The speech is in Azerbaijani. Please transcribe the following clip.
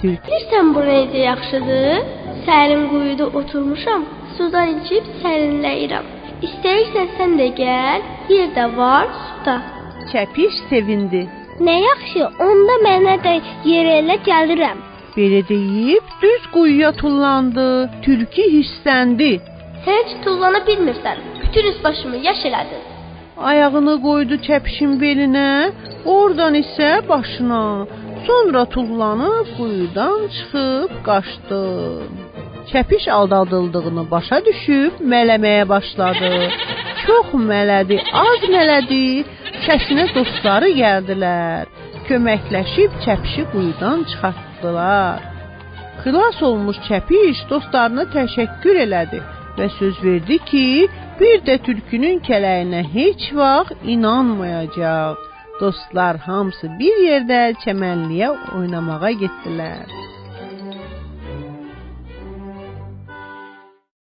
Tülkü: Bilirsən bu necə yaxşıdır? Sərin quyuda oturmuşam, sudan içib sərinləyirəm. İstəyirsən sən də gəl, yer də var, suda. Çəpiş sevindi. Nə yaxşı, onda mənə də yer elə gəlirəm. Belə deyib düz quyuya tullandı. Tülkü hissləndi. Heç tullana bilmirsən, bütün üst başımı yaş elədin. Ayağını qoydu çəpişin belinə, oradan isə başına. Sonra tullanıb quyudan çıxıb qaçdı. Çəpiş aldadıldığını başa düşüb mələməyə başladı. Çox mələdi, az mələdi. Səsinə dostları gəldilər. Köməkləşib çəpişi quyudan çıxartdılar. Xilas olmuş çəpiş dostlarına təşəkkür elədi və söz verdi ki, bir də tülkünün kələyinə heç vaxt inanmayacaq. Dostlar hamısı bir yerdə çəmənliyə oynamağa getdilər.